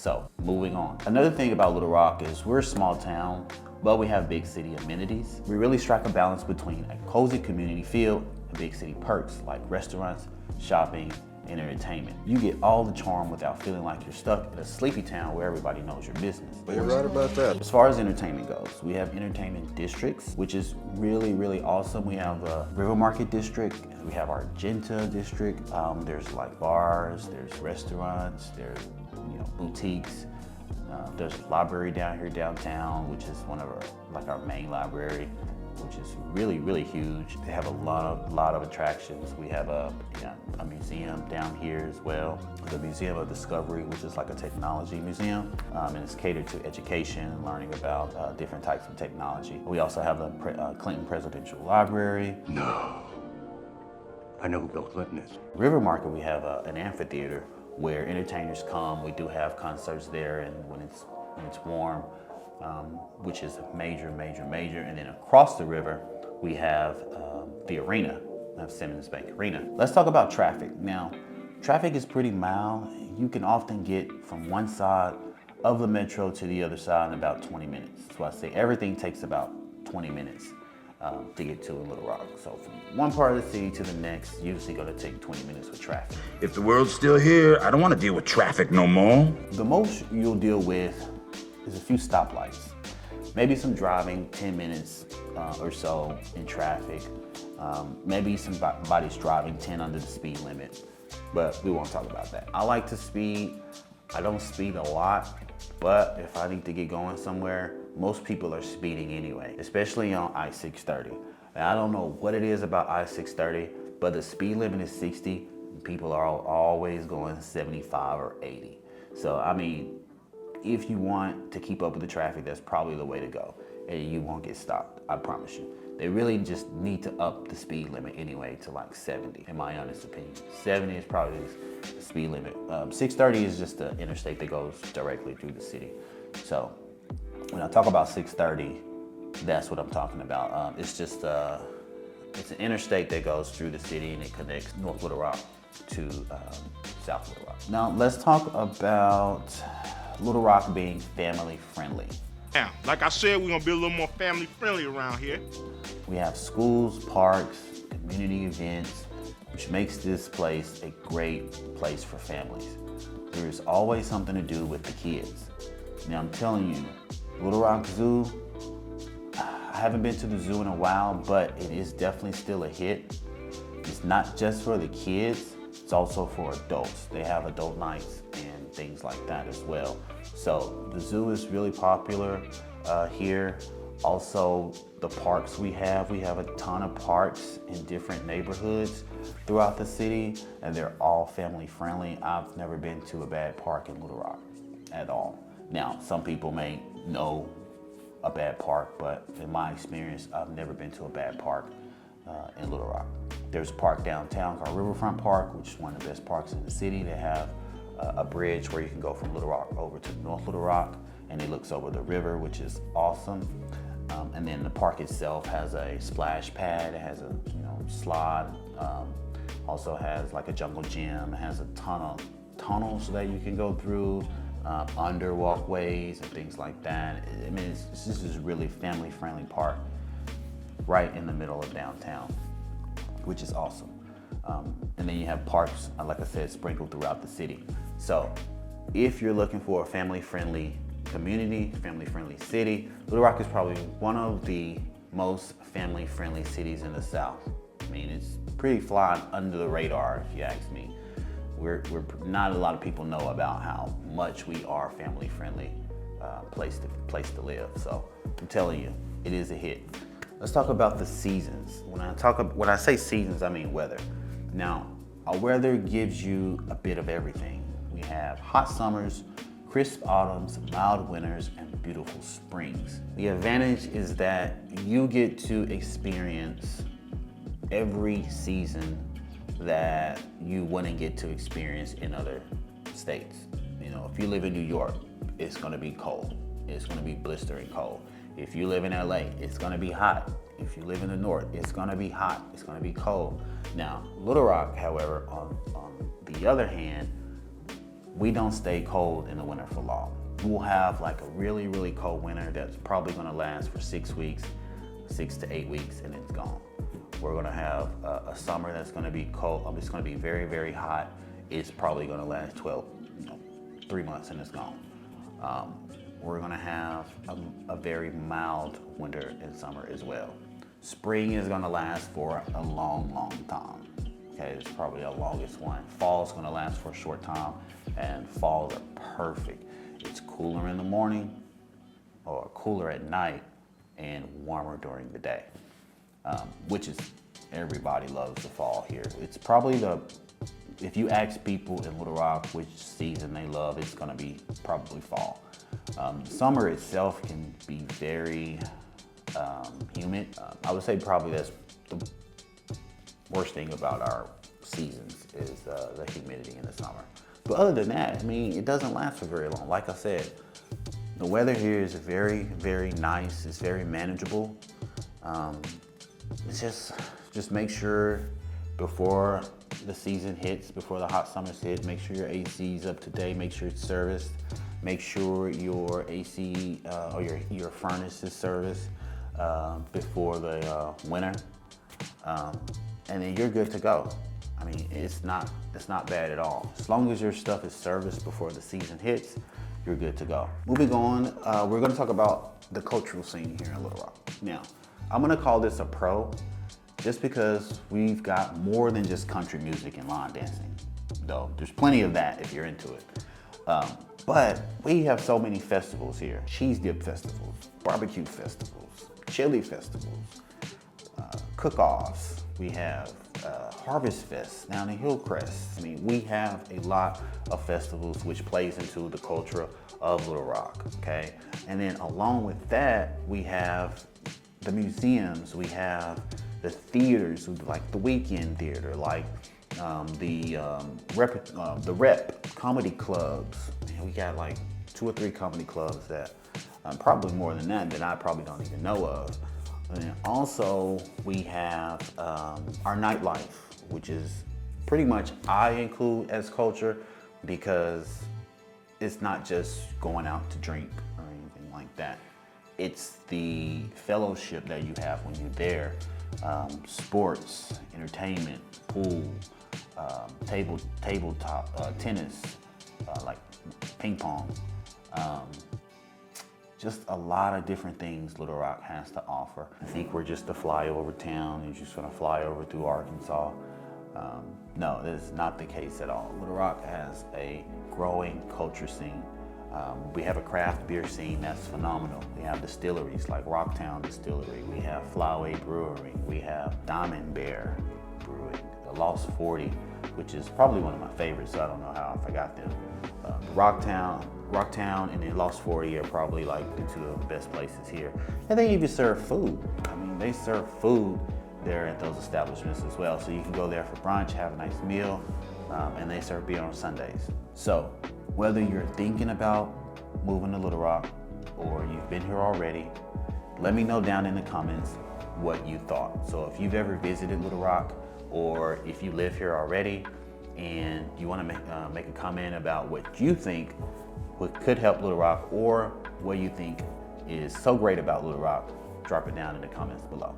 So moving on. Another thing about Little Rock is we're a small town, but we have big city amenities. We really strike a balance between a cozy community feel and big city perks like restaurants, shopping, and entertainment. You get all the charm without feeling like you're stuck in a sleepy town where everybody knows your business. You're right about that. As far as entertainment goes, we have entertainment districts, which is really, really awesome. We have the River Market District, we have Argenta District. There's like bars, there's restaurants, there's boutiques. There's a library down here downtown, which is one of our main library, which is really, really huge. They have a lot of attractions. We have a museum down here as well. The Museum of Discovery, which is like a technology museum, and it's catered to education, learning about different types of technology. We also have the Clinton Presidential Library. No, I know who Bill Clinton is. River Market, we have an amphitheater where entertainers come. We do have concerts there, and when it's warm, which is major. And then across the river, we have the arena, Simmons Bank Arena. Let's talk about traffic. Now, traffic is pretty mild. You can often get from one side of the metro to the other side in about 20 minutes. So I say everything takes about 20 minutes to get to Little Rock. So from one part of the city to the next, usually gonna take 20 minutes with traffic. If the world's still here, I don't want to deal with traffic no more. The most you'll deal with is a few stoplights. Maybe some driving, 10 minutes or so in traffic. Maybe somebody's driving 10 under the speed limit, but we won't talk about that. I like to speed. I don't speed a lot, but if I need to get going somewhere, most people are speeding anyway, especially on I-630. And I don't know what it is about I-630, but the speed limit is 60. And people are always going 75 or 80. So, I mean, if you want to keep up with the traffic, that's probably the way to go. And you won't get stopped, I promise you. They really just need to up the speed limit anyway to like 70, in my honest opinion. 70 is probably the speed limit. 630 is just the interstate that goes directly through the city. So when I talk about 630, that's what I'm talking about. It's just, it's an interstate that goes through the city and it connects North Little Rock to South Little Rock. Now let's talk about Little Rock being family friendly. Now, like I said, we're gonna be a little more family friendly around here. We have schools, parks, community events, which makes this place a great place for families. There's always something to do with the kids. Now I'm telling you, Little Rock Zoo, I haven't been to the zoo in a while, but it is definitely still a hit. It's not just for the kids, it's also for adults. They have adult nights and things like that as well. So the zoo is really popular here. Also, the parks we have a ton of parks in different neighborhoods throughout the city, and they're all family friendly. I've never been to a bad park in Little Rock at all. Now, some people may know a bad park, but in my experience, I've never been to a bad park in Little Rock. There's a park downtown called Riverfront Park, which is one of the best parks in the city. They have a bridge where you can go from Little Rock over to North Little Rock, and it looks over the river, which is awesome. And then the park itself has a splash pad. It has a slide. Also has like a jungle gym. It has a ton of tunnels that you can go through, under walkways and things like that. I mean, this is really family-friendly park right in the middle of downtown, which is awesome. And then you have parks, like I said, sprinkled throughout the city. So if you're looking for a family-friendly community, family-friendly city, Little Rock is probably one of the most family-friendly cities in the South. I mean, it's pretty flying under the radar, if you ask me. We're not a lot of people know about how much we are family-friendly place to live. So I'm telling you, it is a hit. Let's talk about the seasons. When I say seasons, I mean weather. Now, our weather gives you a bit of everything. We have hot summers, crisp autumns, mild winters, and beautiful springs. The advantage is that you get to experience every season that you wouldn't get to experience in other states. You know, if you live in New York, it's gonna be cold. It's gonna be blistering cold. If you live in LA, it's gonna be hot. If you live in the north, it's gonna be hot. It's gonna be cold. Now, Little Rock, however, on the other hand, we don't stay cold in the winter for long. We'll have like a really, really cold winter that's probably gonna last for 6 weeks, 6 to 8 weeks, and it's gone. We're gonna have a summer that's gonna be cold. It's gonna be very, very hot. It's probably gonna last 3 months and it's gone. We're gonna have a very mild winter and summer as well. Spring is gonna last for a long, long time. Okay, it's probably the longest one. Fall's gonna last for a short time, and falls are perfect. It's cooler in the morning, or cooler at night, and warmer during the day, which is, everybody loves the fall here. It's probably if you ask people in Little Rock which season they love, it's gonna be probably fall. Summer itself can be very humid. I would say probably that's the worst thing about our seasons is the humidity in the summer. But other than that, I mean, it doesn't last for very long. Like I said, the weather here is very, very nice. It's very manageable. It's just make sure before the season hits, before the hot summers hit, make sure your AC is up to date, make sure it's serviced, make sure your AC or your furnace is serviced before the winter, and then you're good to go. I mean, it's not bad at all. As long as your stuff is serviced before the season hits, you're good to go. Moving on, we're gonna talk about the cultural scene here in Little Rock. Now, I'm gonna call this a pro just because we've got more than just country music and line dancing, though there's plenty of that if you're into it. But we have so many festivals here. Cheese dip festivals, barbecue festivals, chili festivals, cook-offs. We have Harvest Fest down in Hillcrest. I mean, we have a lot of festivals which plays into the culture of Little Rock, okay? And then along with that, we have the museums, we have the theaters, like the Weekend Theater, like the Rep comedy clubs. And we got like 2 or 3 comedy clubs that, probably more than that I probably don't even know of. And also we have our nightlife, which is pretty much I include as culture because it's not just going out to drink or anything like that. It's the fellowship that you have when you're there. Sports, entertainment, pool, tabletop, tennis, like ping pong. Just a lot of different things Little Rock has to offer. I think we're just a flyover town. You're just gonna fly over through Arkansas. No, that is not the case at all. Little Rock has a growing culture scene. We have a craft beer scene that's phenomenal. We have distilleries like Rocktown Distillery. We have Flyway Brewery. We have Diamond Bear Brewing. The Lost 40, which is probably one of my favorites, so I don't know how I forgot them. Rocktown and then Lost 40 are probably like the 2 of the best places here. And they even serve food. I mean, they serve food there at those establishments as well. So you can go there for brunch, have a nice meal, and they serve beer on Sundays. So whether you're thinking about moving to Little Rock or you've been here already, let me know down in the comments what you thought. So if you've ever visited Little Rock or if you live here already and you want to make a comment about what you think could help Little Rock or what you think is so great about Little Rock, drop it down in the comments below.